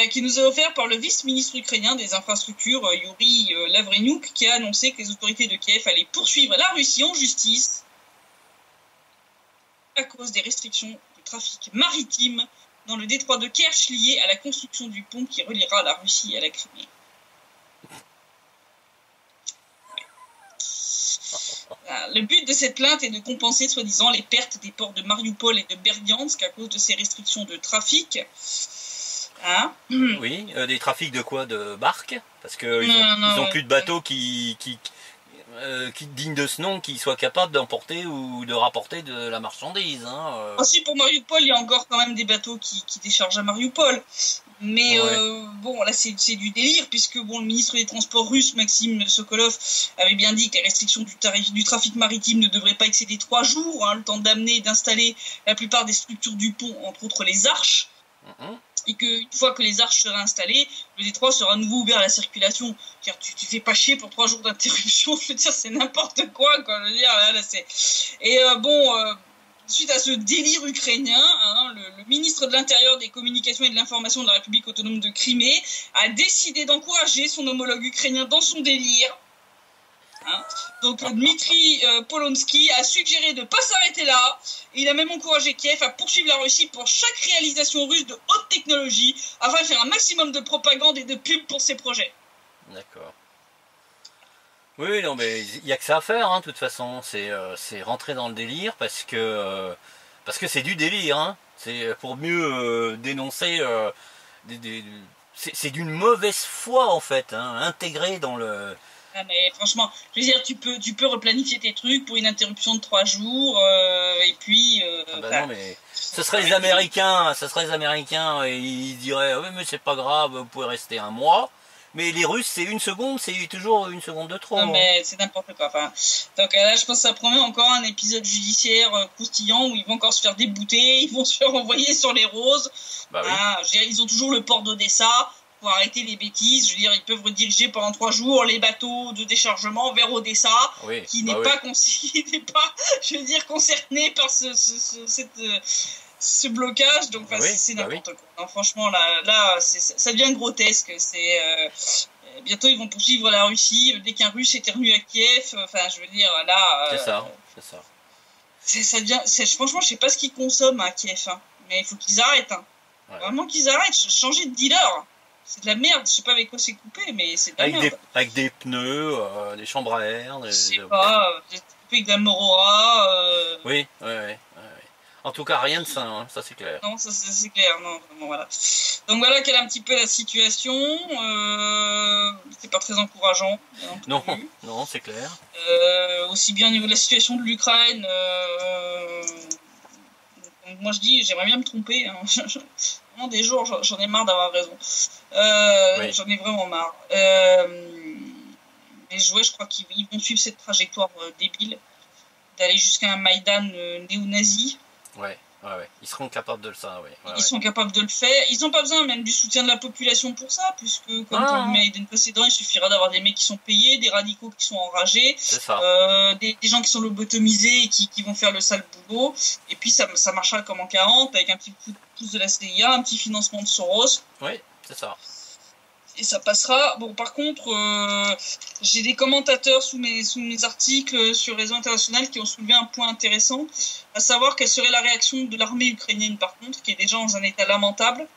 qui nous est offert par le vice-ministre ukrainien des infrastructures, Yuri Lavrenyuk, qui a annoncé que les autorités de Kiev allaient poursuivre la Russie en justice à cause des restrictions du trafic maritime dans le détroit de Kerch liées à la construction du pont qui reliera la Russie à la Crimée. Le but de cette plainte est de compenser, soi-disant, les pertes des ports de Mariupol et de Berdiansk à cause de ces restrictions de trafic. Oui, des trafics de quoi? De barques? Parce qu'ils n'ont plus de bateaux qui dignes de ce nom, qui soient capables d'emporter ou de rapporter de la marchandise. Aussi, pour Mariupol, il y a encore quand même des bateaux qui déchargent à Mariupol. Mais bon, là c'est du délire, puisque le ministre des Transports russe, Maxime Sokolov, avait bien dit que les restrictions du trafic maritime ne devraient pas excéder 3 jours, le temps d'amener et d'installer la plupart des structures du pont, entre autres les arches. Et qu'une fois que les arches seraient installées, le détroit sera à nouveau ouvert à la circulation. Tu fais pas chier pour 3 jours d'interruption, je veux dire, c'est n'importe quoi, je veux dire, là c'est... Et suite à ce délire ukrainien, le ministre de l'Intérieur, des Communications et de l'Information de la République autonome de Crimée a décidé d'encourager son homologue ukrainien dans son délire. Donc Dmitri Polonsky a suggéré de ne pas s'arrêter là. Il a même encouragé Kiev à poursuivre la Russie pour chaque réalisation russe de haute technologie afin de faire un maximum de propagande et de pub pour ses projets. D'accord. Oui, non, mais il n'y a que ça à faire, de toute façon. C'est rentrer dans le délire parce que c'est du délire. C'est pour mieux dénoncer. C'est d'une mauvaise foi en fait, intégré dans le. Mais franchement, je veux dire, tu peux replanifier tes trucs pour une interruption de 3 jours, et puis... non, mais ce serait les Américains, et ils diraient, oui, mais c'est pas grave, vous pouvez rester 1 mois. Mais les Russes, c'est 1 seconde, c'est toujours 1 seconde de trop. Non, mais c'est n'importe quoi. Donc là, je pense que ça promet encore un épisode judiciaire croustillant où ils vont encore se faire débouter, ils vont se faire envoyer sur les roses. Bah oui. Je veux dire, ils ont toujours le port d'Odessa. Pour arrêter les bêtises, je veux dire, ils peuvent rediriger pendant 3 jours les bateaux de déchargement vers Odessa, qui n'est pas je veux dire, concerné par ce blocage. Donc c'est n'importe quoi. Non, franchement, là ça devient grotesque. Bientôt, ils vont poursuivre la Russie dès qu'un Russe éternue à Kiev. Enfin, je veux dire, là... C'est ça, c'est ça. Ça devient, franchement, je sais pas ce qu'ils consomment à Kiev, hein, mais il faut qu'ils arrêtent. Hein. Ouais. Vraiment qu'ils arrêtent, changer de dealer. C'est de la merde, je sais pas avec quoi c'est coupé, mais c'est de la merde. Avec des pneus, des chambres à air... Je sais pas, peut-être coupé avec de la Morora... Oui. En tout cas, rien de sain, hein, ça c'est clair. Non, ça c'est clair, non, vraiment, voilà. Donc voilà quelle est un petit peu la situation. C'est pas très encourageant. Non, c'est clair. Aussi bien au niveau de la situation de l'Ukraine. Moi je dis, j'aimerais bien me tromper. Hein. Vraiment, des jours, j'en ai marre d'avoir raison. Oui. J'en ai vraiment marre. Mais je crois qu'ils vont suivre cette trajectoire débile d'aller jusqu'à un Maïdan néo-nazi. Ouais. Ils seront capables de ça, Ils sont capables de le faire. Ils n'ont pas besoin même du soutien de la population pour ça, puisque comme pour le Maïdan précédent, il suffira d'avoir des mecs qui sont payés, des radicaux qui sont enragés, des gens qui sont lobotomisés et qui vont faire le sale boulot. Et puis ça marchera comme en 40, avec un petit coup de pouce de la CIA, un petit financement de Soros. Oui, c'est ça. Et ça passera. Bon, par contre, j'ai des commentateurs sous mes articles sur Réseau International qui ont soulevé un point intéressant, à savoir quelle serait la réaction de l'armée ukrainienne, par contre, qui est déjà dans un état lamentable.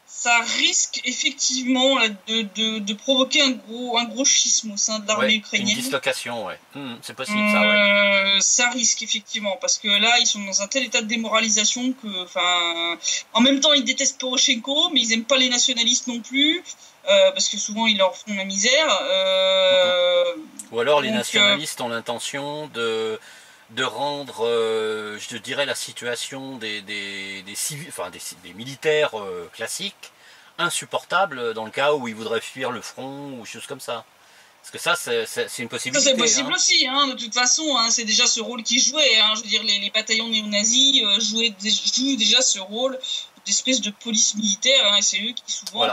Ça risque effectivement de provoquer un gros schisme au sein de l'armée ukrainienne. Une dislocation, c'est possible, ça, Ça risque effectivement, parce que là, ils sont dans un tel état de démoralisation que, enfin, en même temps, ils détestent Poroshenko, mais ils aiment pas les nationalistes non plus, parce que souvent, ils leur font la misère. Ou alors, les nationalistes ont l'intention de rendre, je dirais, la situation des civils, enfin des militaires classiques insupportable dans le cas où ils voudraient fuir le front ou choses comme ça. Parce que ça, c'est une possibilité. Ça, c'est possible aussi, hein, de toute façon. Hein, c'est déjà ce rôle qu'ils jouaient. Hein, je veux dire, les bataillons néo-nazis jouent déjà ce rôle d'espèce de police militaire. Hein, et c'est eux qui, souvent,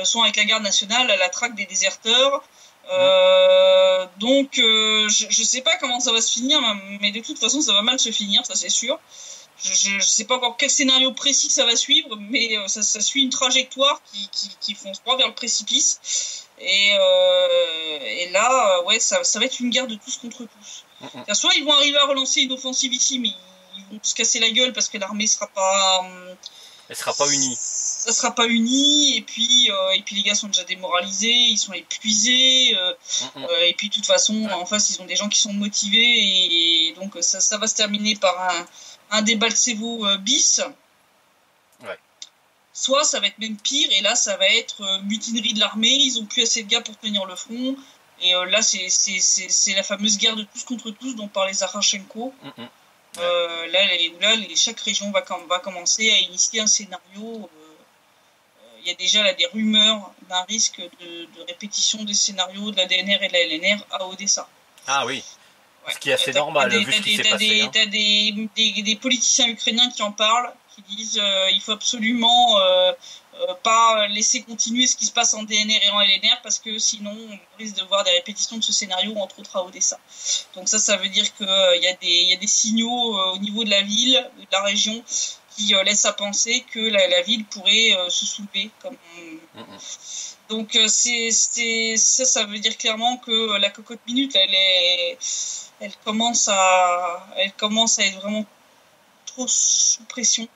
sont avec la garde nationale à la traque des déserteurs. Donc, je sais pas comment ça va se finir, mais de toute façon, ça va mal se finir, ça c'est sûr. Je sais pas encore quel scénario précis ça va suivre, mais ça suit une trajectoire qui fonce droit vers le précipice. Et là, ça va être une guerre de tous contre tous. Soit ils vont arriver à relancer une offensive ici, mais ils vont se casser la gueule parce que l'armée sera pas... Elle sera pas unie. Ça sera pas uni, et puis les gars sont déjà démoralisés, ils sont épuisés, et puis de toute façon, en face, ils ont des gens qui sont motivés, et donc ça va se terminer par un Debaltsevo bis. Ouais. Soit ça va être même pire, et là, ça va être mutinerie de l'armée, ils ont plus assez de gars pour tenir le front, et là, c'est la fameuse guerre de tous contre tous dont parlait Zakharchenko. Là, chaque région va commencer à initier un scénario. Il y a déjà là des rumeurs d'un risque de répétition des scénarios de la DNR et de la LNR à Odessa. Ah oui, ce qui est assez normal vu ce qui s'est passé. T'as des politiciens ukrainiens qui en parlent, qui disent il faut absolument pas laisser continuer ce qui se passe en DNR et en LNR parce que sinon on risque de voir des répétitions de ce scénario, entre autres à Odessa. Donc ça veut dire qu'il y a des signaux au niveau de la ville, de la région, qui laisse à penser que la ville pourrait se soulever. Donc ça veut dire clairement que la cocotte minute, elle commence à être vraiment trop sous pression.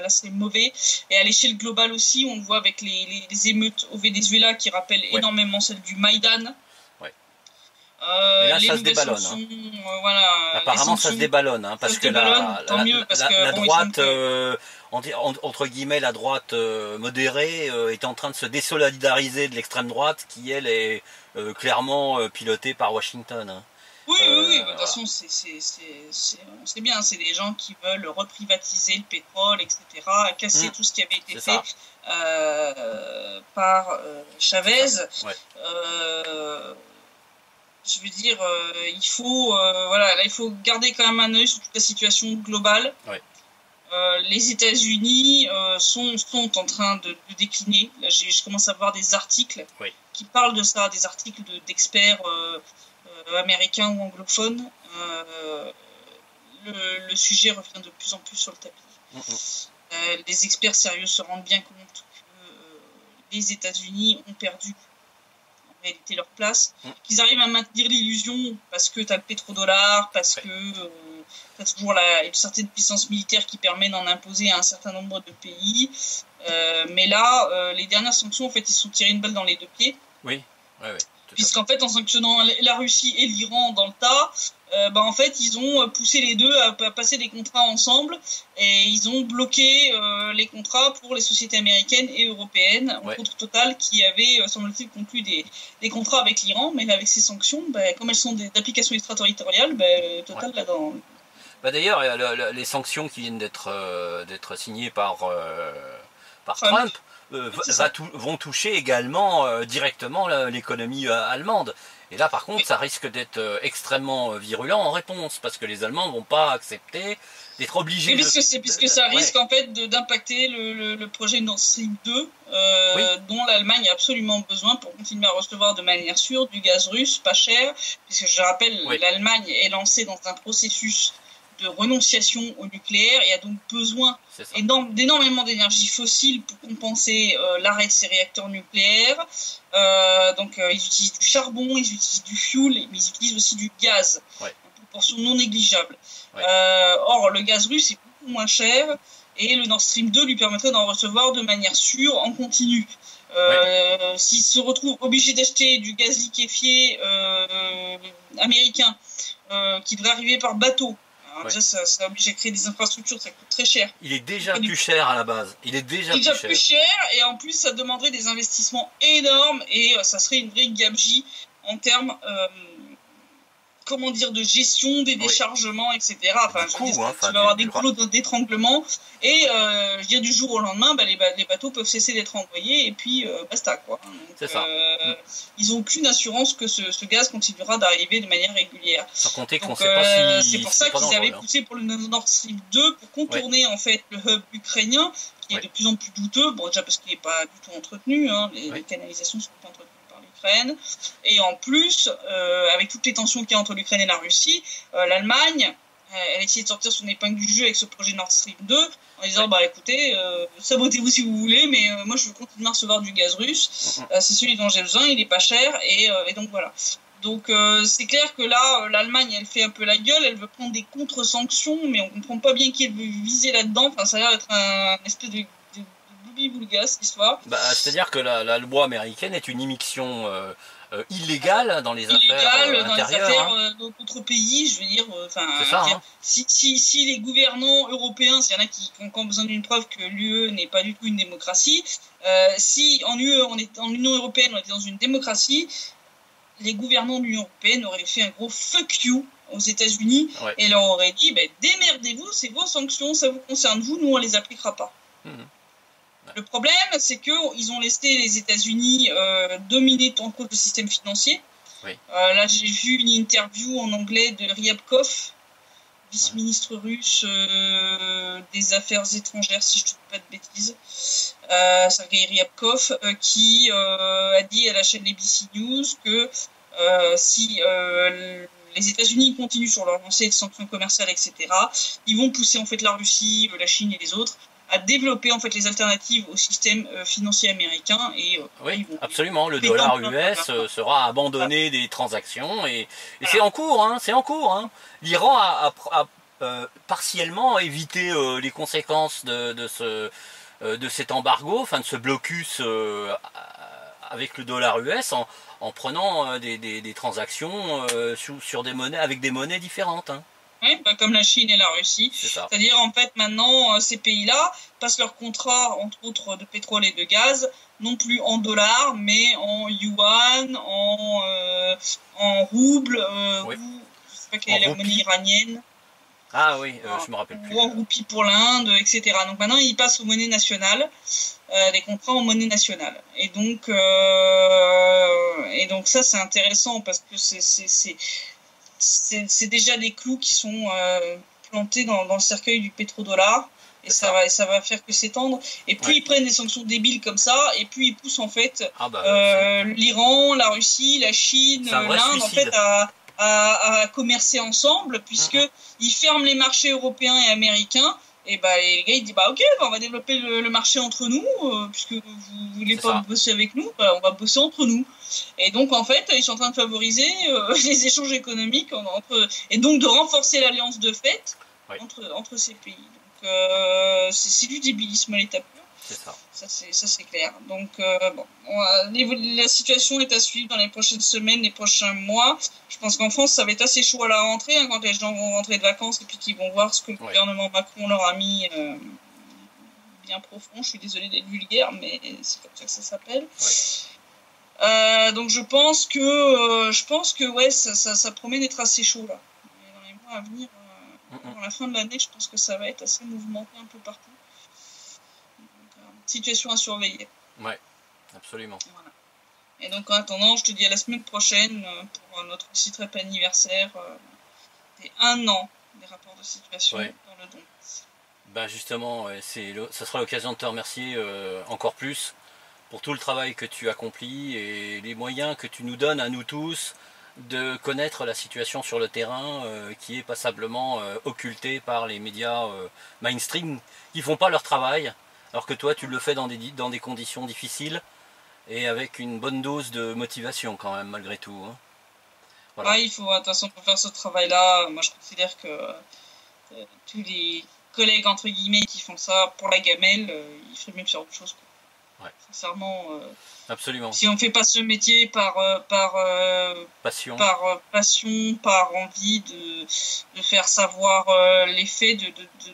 Là, c'est mauvais. Et à l'échelle globale aussi, on le voit avec les émeutes au Venezuela qui rappellent énormément celles du Maïdan. Mais là, ça se déballonne. Apparemment, ça se déballonne, parce que la droite, entre guillemets, la droite modérée est en train de se désolidariser de l'extrême droite, qui elle est clairement pilotée par Washington. Oui, de toute façon, c'est bien, c'est des gens qui veulent reprivatiser le pétrole, etc., casser tout ce qui avait été fait par Chavez. Je veux dire, il faut garder quand même un œil sur toute la situation globale. Les États-Unis sont en train de décliner. Là, je commence à voir des articles qui parlent de ça, des articles d'experts américains ou anglophones. Le sujet revient de plus en plus sur le tapis. Les experts sérieux se rendent bien compte que les États-Unis ont perdu en réalité leur place, qu'ils arrivent à maintenir l'illusion parce que tu as le pétrodollar, parce que tu as toujours une certaine puissance militaire qui permet d'en imposer à un certain nombre de pays. Mais là, les dernières sanctions, en fait, ils se sont tirés une balle dans les deux pieds. Oui, puisqu'en fait, en sanctionnant la Russie et l'Iran dans le tas, en fait, ils ont poussé les deux à passer des contrats ensemble et ils ont bloqué les contrats pour les sociétés américaines et européennes, entre autres Total, qui avait, semble-t-il, conclu des contrats avec l'Iran, mais avec ces sanctions, comme elles sont d'application extraterritoriale, Total là-dedans. D'ailleurs, les sanctions qui viennent d'être signées par Trump vont toucher également directement l'économie allemande. Et là, par contre, ça risque d'être extrêmement virulent en réponse, parce que les Allemands ne vont pas accepter d'être obligés puisque ça risque en fait d'impacter le projet Nord Stream 2, dont l'Allemagne a absolument besoin pour continuer à recevoir de manière sûre du gaz russe, pas cher, puisque je rappelle, l'Allemagne est lancée dans un processus de renonciation au nucléaire et a donc besoin d'énormément d'énergie fossile pour compenser l'arrêt de ses réacteurs nucléaires. Donc ils utilisent du charbon, ils utilisent du fuel, mais ils utilisent aussi du gaz, en proportion non négligeable. Or, le gaz russe est beaucoup moins cher et le Nord Stream 2 lui permettrait d'en recevoir de manière sûre en continu. S'il se retrouve obligé d'acheter du gaz liquéfié américain qui devrait arriver par bateau, déjà, ça oblige à créer des infrastructures, ça coûte très cher. Il est déjà plus cher à la base. Il est déjà plus cher et en plus ça demanderait des investissements énormes et ça serait une vraie gabegie en termes de gestion des déchargements, etc. Enfin, tu vas avoir des goulots d'étranglement et du jour au lendemain, les bateaux peuvent cesser d'être envoyés et puis basta quoi. C'est ça. Ils n'ont aucune assurance que ce gaz continuera d'arriver de manière régulière. Sans compter qu'on ne sait pas si c'est pour ça qu'ils avaient poussé pour le Nord Stream 2 pour contourner en fait le hub ukrainien qui est de plus en plus douteux. Bon, déjà parce qu'il n'est pas du tout entretenu, les canalisations sont pas entretenues. Et en plus, avec toutes les tensions qu'il y a entre l'Ukraine et la Russie, l'Allemagne, elle a essayé de sortir son épingle du jeu avec ce projet Nord Stream 2 en disant écoutez, sabotez-vous si vous voulez, mais moi je veux continuer à recevoir du gaz russe, c'est celui dont j'ai besoin, il est pas cher, et donc voilà. Donc c'est clair que là, l'Allemagne, elle fait un peu la gueule, elle veut prendre des contre-sanctions, mais on comprend pas bien qui elle veut viser là-dedans, enfin ça a l'air d'être un espèce de boulgasse l'histoire. C'est-à-dire que la loi américaine est une immixtion illégale dans les affaires intérieures. Dans d'autres pays, je veux dire. Si les gouvernants européens, s'il y en a qui ont besoin d'une preuve que l'UE n'est pas du tout une démocratie, si en Union européenne on était dans une démocratie, les gouvernants de l'Union européenne auraient fait un gros fuck you aux États-Unis et leur auraient dit démerdez-vous, c'est vos sanctions, ça vous concerne vous, nous on les appliquera pas. Le problème, c'est qu'ils ont laissé les États-Unis dominer en cause le système financier. Là, j'ai vu une interview en anglais de Ryabkov, vice-ministre russe des Affaires étrangères, si je ne dis pas de bêtises, Sergei Ryabkov, qui a dit à la chaîne ABC News que si les États-Unis continuent sur leur lancée de sanctions commerciales, etc., ils vont pousser en fait la Russie, la Chine et les autres à développer en fait les alternatives au système financier américain et absolument, le dollar US sera abandonné des transactions et c'est en cours, L'Iran a partiellement évité les conséquences de cet embargo, de ce blocus avec le dollar US en prenant des transactions sur des monnaies avec des monnaies différentes. Comme la Chine et la Russie. C'est-à-dire, en fait, maintenant, ces pays-là passent leurs contrats, entre autres, de pétrole et de gaz, non plus en dollars, mais en yuan, en roubles, ou, je sais pas quelle est la monnaie iranienne. Je me rappelle plus. Ou en roupie pour l'Inde, etc. Donc maintenant, ils passent aux monnaies nationales, des contrats en monnaie nationale. Et donc ça, c'est intéressant parce que c'est déjà des clous qui sont plantés dans le cercueil du pétrodollar et ça va faire que s'étendre et plus ils prennent des sanctions débiles comme ça et puis ils poussent en fait l'Iran, la Russie, la Chine, l'Inde en fait à commercer ensemble puisque ils ferment les marchés européens et américains Et bah, les gars, ils disent, bah ok, bah, on va développer le marché entre nous, puisque vous voulez pas bosser avec nous, bah, on va bosser entre nous. Et donc, en fait, ils sont en train de favoriser les échanges économiques et donc de renforcer l'alliance de fait entre ces pays. Donc, c'est du débilisme à l'état pur. C'est ça. Ça, c'est clair. Donc, bon, la situation est à suivre dans les prochaines semaines, les prochains mois. Je pense qu'en France, ça va être assez chaud à la rentrée, hein, quand les gens vont rentrer de vacances et puis qu'ils vont voir ce que le gouvernement Macron leur a mis bien profond. Je suis désolée d'être vulgaire, mais c'est comme ça que ça s'appelle. Donc, je pense que ouais, ça promet d'être assez chaud, là. Mais dans les mois à venir, dans la fin de l'année, je pense que ça va être assez mouvementé un peu partout. Situation à surveiller. Ouais, absolument. Voilà. Et donc en attendant, je te dis à la semaine prochaine pour notre site-rep anniversaire des 1 an des rapports de situation dans le Donbass. Ben justement, ça sera l'occasion de te remercier encore plus pour tout le travail que tu accomplis et les moyens que tu nous donnes à nous tous de connaître la situation sur le terrain qui est passablement occultée par les médias mainstream qui font pas leur travail. Alors que toi, tu le fais dans des conditions difficiles et avec une bonne dose de motivation quand même, malgré tout. Hein. Voilà. Ouais, il faut, de toute façon, pour faire ce travail-là, moi je considère que tous les collègues, entre guillemets, qui font ça pour la gamelle, ils feraient mieux faire autre chose. Quoi. Ouais. Sincèrement, absolument. Si on ne fait pas ce métier par passion, par envie de faire savoir les faits,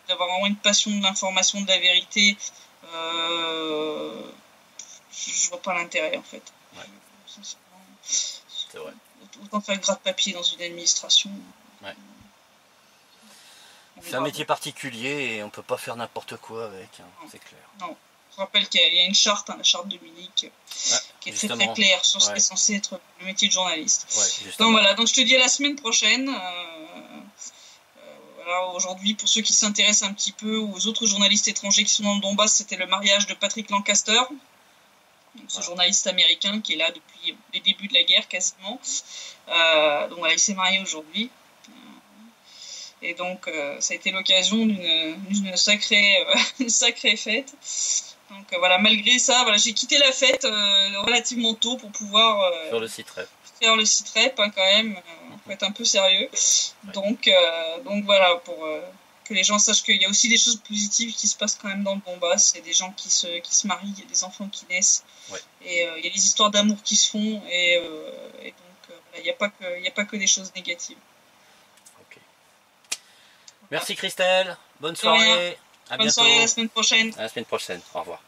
d'avoir vraiment une passion de l'information, de la vérité, je vois pas l'intérêt en fait. Ouais. C'est vrai. Autant faire gratte-papier dans une administration. Ouais. C'est un métier particulier et on peut pas faire n'importe quoi avec, hein, c'est clair. Non. Je rappelle qu'il y a une charte, la charte de Munich, qui est très très claire sur ce qui est censé être le métier de journaliste. Donc voilà, donc je te dis à la semaine prochaine. Voilà, aujourd'hui, pour ceux qui s'intéressent un petit peu aux autres journalistes étrangers qui sont dans le Donbass, c'était le mariage de Patrick Lancaster, donc ce journaliste américain qui est là depuis les débuts de la guerre quasiment. Donc voilà, il s'est marié aujourd'hui. Et donc ça a été l'occasion d'une sacrée fête. Donc voilà, malgré ça, voilà, j'ai quitté la fête relativement tôt pour pouvoir sur le site rep. Faire le site rep quand même, faut être un peu sérieux. Donc voilà, pour que les gens sachent qu'il y a aussi des choses positives qui se passent quand même dans le Donbass. Il y a des gens qui se marient, il y a des enfants qui naissent, et il y a des histoires d'amour qui se font, et donc il n'y a pas que des choses négatives. Okay. Merci Christelle, bonne soirée. Bonne soirée, à la semaine prochaine. À la semaine prochaine, au revoir.